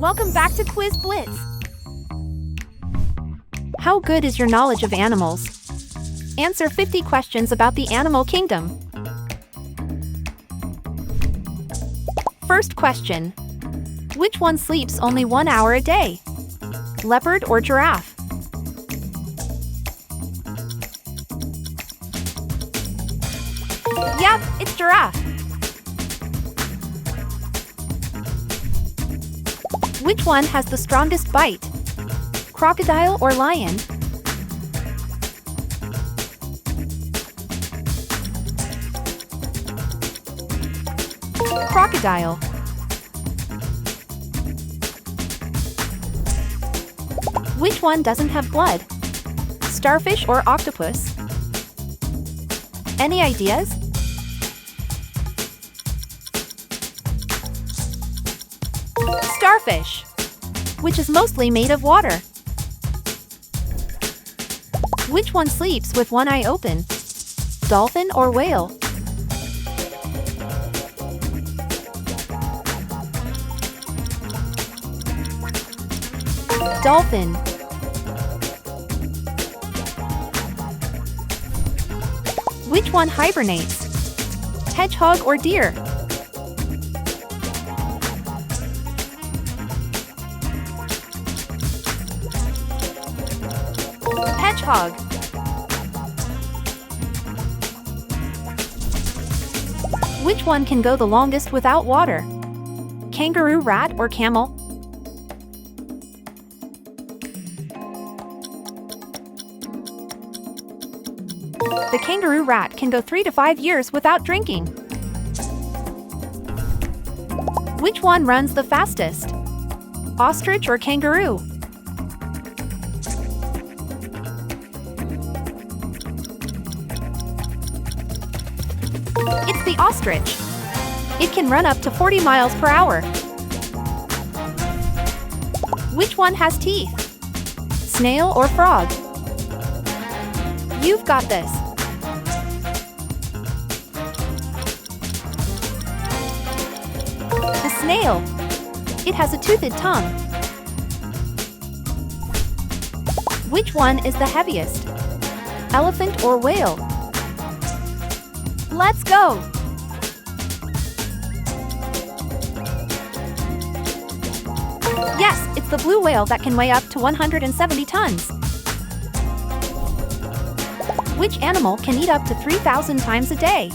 Welcome back to Quiz Blitz. How good is your knowledge of animals? Answer 50 questions about the animal kingdom. First question. Which one sleeps only 1 hour a day? Leopard or giraffe? Yep, it's giraffe. Which one has the strongest bite? Crocodile or lion? Crocodile. Which one doesn't have blood? Starfish or octopus? Any ideas? Starfish, which is mostly made of water. Which one sleeps with one eye open? Dolphin or whale? Dolphin. Which one hibernates? Hedgehog or deer? Hedgehog. Which one can go the longest without water? Kangaroo rat or camel? The kangaroo rat can go 3 to 5 years without drinking. Which one runs the fastest? Ostrich or kangaroo? It's the ostrich. It can run up to 40 miles per hour. Which one has teeth? Snail or frog? You've got this. The snail. It has a toothed tongue. Which one is the heaviest? Elephant or whale? Let's go! Yes, it's the blue whale that can weigh up to 170 tons. Which animal can eat up to 3,000 times a day?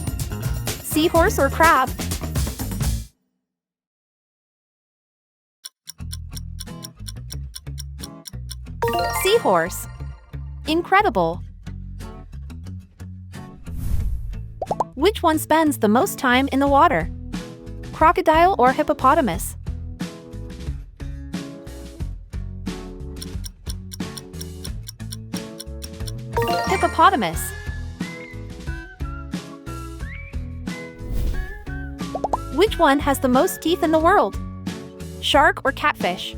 Seahorse or crab? Seahorse. Incredible! Which one spends the most time in the water? Crocodile or hippopotamus? Hippopotamus. Which one has the most teeth in the world? Shark or catfish?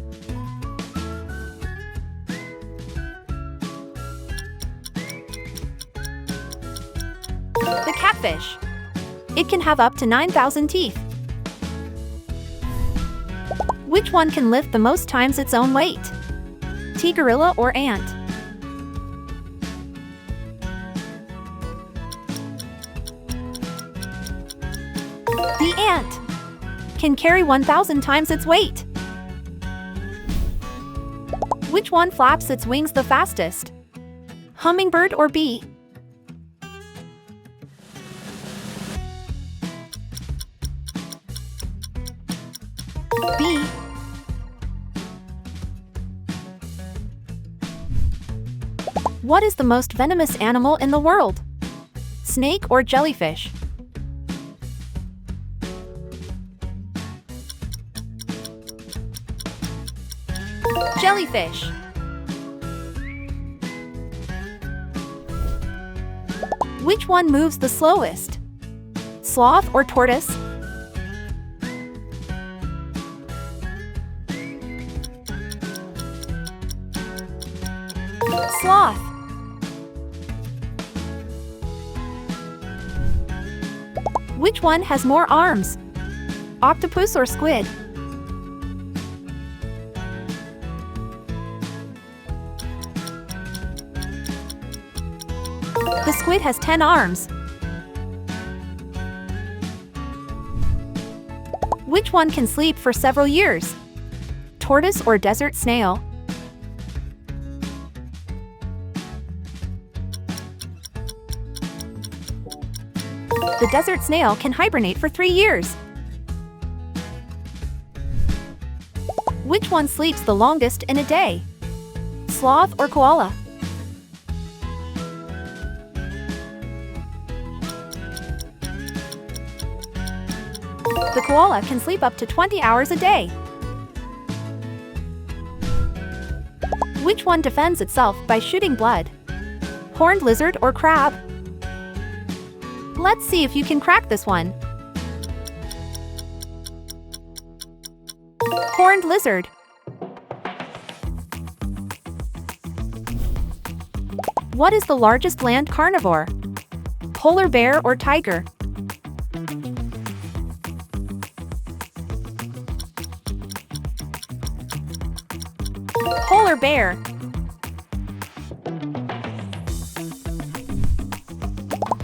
The catfish. It can have up to 9,000 teeth. Which one can lift the most times its own weight? T-gorilla or ant? The ant can carry 1,000 times its weight. Which one flaps its wings the fastest? Hummingbird or bee? Bee. What is the most venomous animal in the world? Snake or jellyfish? Jellyfish. Which one moves the slowest? Sloth or tortoise? Sloth. Which one has more arms? Octopus or squid? The squid has 10 arms. Which one can sleep for several years? Tortoise or desert snail? The desert snail can hibernate for 3 years. Which one sleeps the longest in a day? Sloth or koala? The koala can sleep up to 20 hours a day. Which one defends itself by shooting blood? Horned lizard or crab? Let's see if you can crack this one. Horned lizard. What is the largest land carnivore? Polar bear or tiger? Polar bear.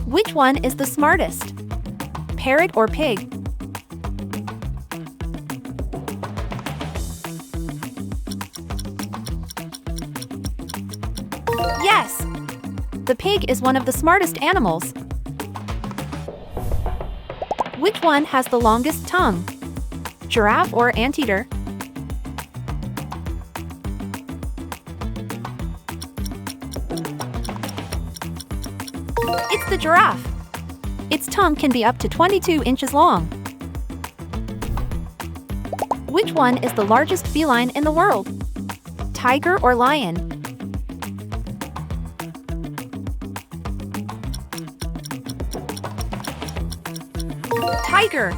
Which one is the smartest? Parrot or pig? Yes! The pig is one of the smartest animals. Which one has the longest tongue? Giraffe or anteater? It's the giraffe. Its tongue can be up to 22 inches long. Which one is the largest feline in the world? Tiger or lion? Tiger.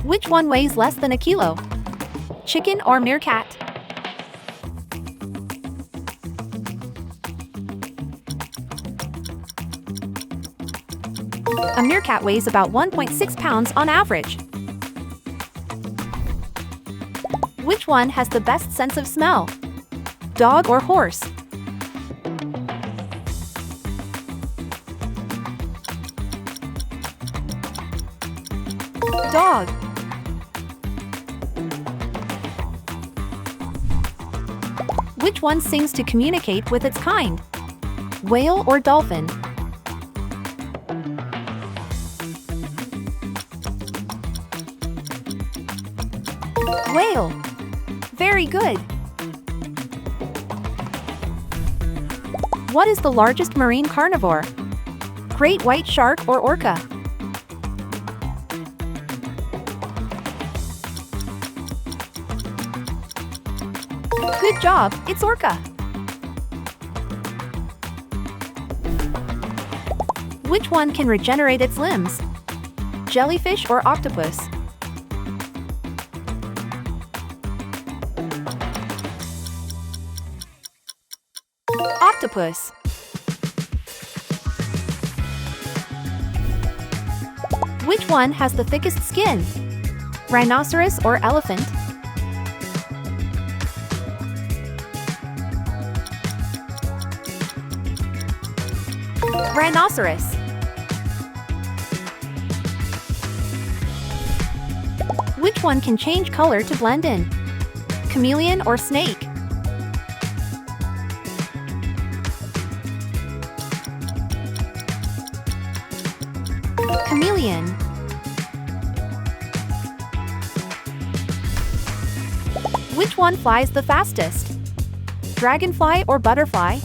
Which one weighs less than a kilo? Chicken or meerkat? A meerkat weighs about 1.6 pounds on average. Which one has the best sense of smell? Dog or horse? Dog. Which one sings to communicate with its kind? Whale or dolphin? Whale. Very good. What is the largest marine carnivore? Great white shark or orca? Good job, it's orca. Which one can regenerate its limbs? Jellyfish or octopus? Octopus. Which one has the thickest skin? Rhinoceros or elephant? Rhinoceros. Which one can change color to blend in? Chameleon or snake? Chameleon. Which one flies the fastest? Dragonfly or butterfly?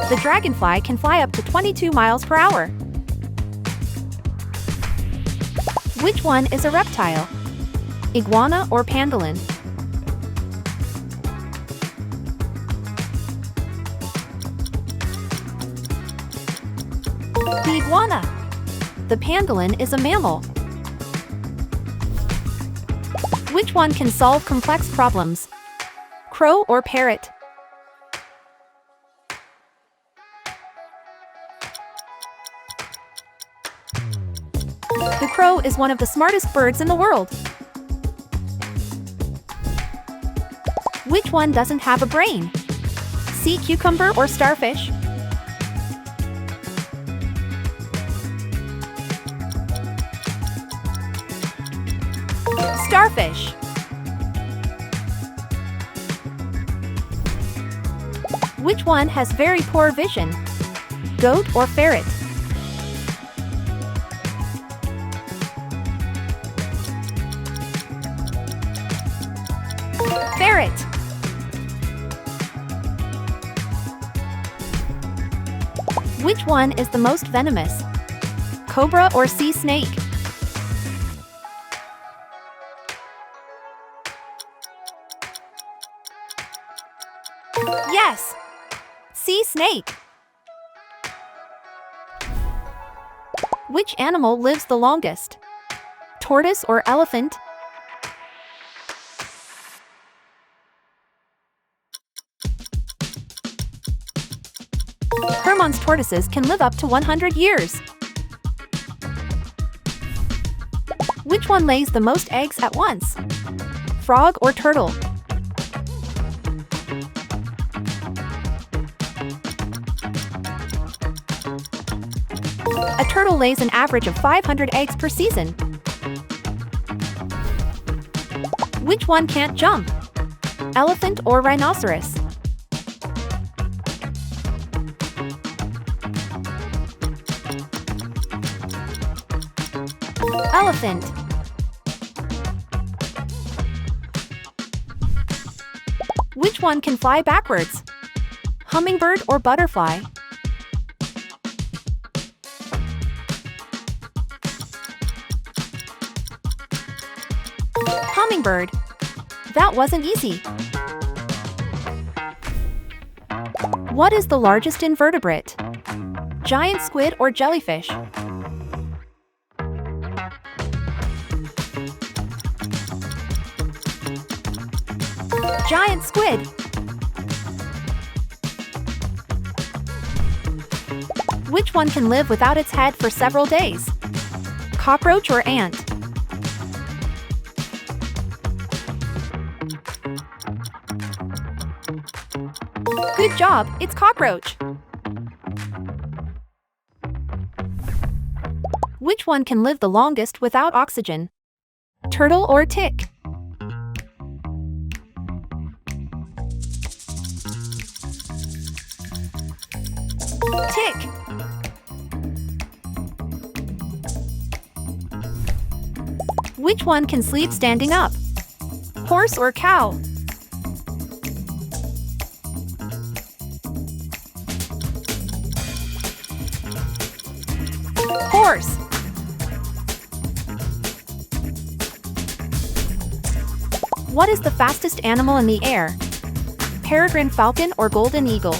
The dragonfly can fly up to 22 miles per hour. Which one is a reptile? Iguana or pangolin? The iguana. The pangolin is a mammal. Which one can solve complex problems? Crow or parrot? The crow is one of the smartest birds in the world? Which one doesn't have a brain? Sea cucumber or starfish? Starfish. Which one has very poor vision? Goat or ferret? Ferret. Which one is the most venomous? Cobra or sea snake? Yes! Sea snake. Which animal lives the longest? Tortoise or elephant? Hermann's tortoises can live up to 100 years. Which one lays the most eggs at once? Frog or turtle? A turtle lays an average of 500 eggs per season. Which one can't jump? Elephant or rhinoceros? Elephant. Which one can fly backwards? Hummingbird or butterfly? Hummingbird. That wasn't easy. What is the largest invertebrate? Giant squid or jellyfish? Giant squid. Which one can live without its head for several days? Cockroach or ant? Good job, it's cockroach. Which one can live the longest without oxygen? Turtle or tick? Tick. Which one can sleep standing up? Horse or cow? Horse. What is the fastest animal in the air? Peregrine falcon or golden eagle?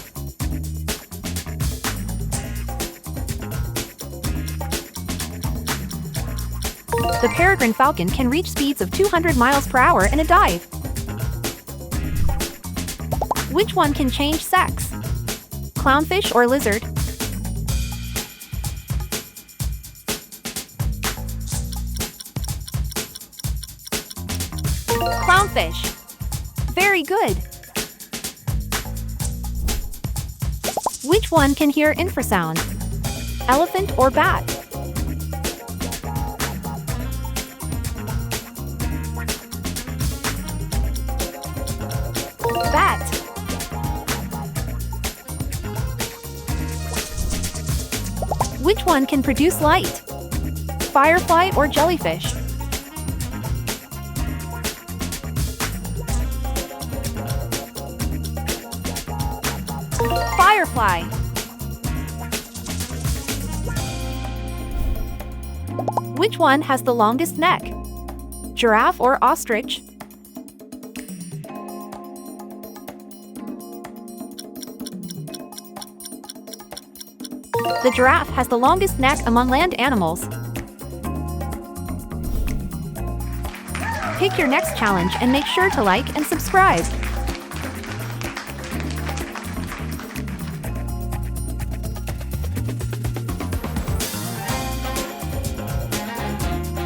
The peregrine falcon can reach speeds of 200 miles per hour in a dive. Which one can change sex? Clownfish or lizard? Clownfish. Very good. Which one can hear infrasound? Elephant or bat? Bat. Which one can produce light? Firefly or jellyfish? Firefly. Which one has the longest neck? Giraffe or ostrich? The giraffe has the longest neck among land animals. Pick your next challenge and make sure to like and subscribe.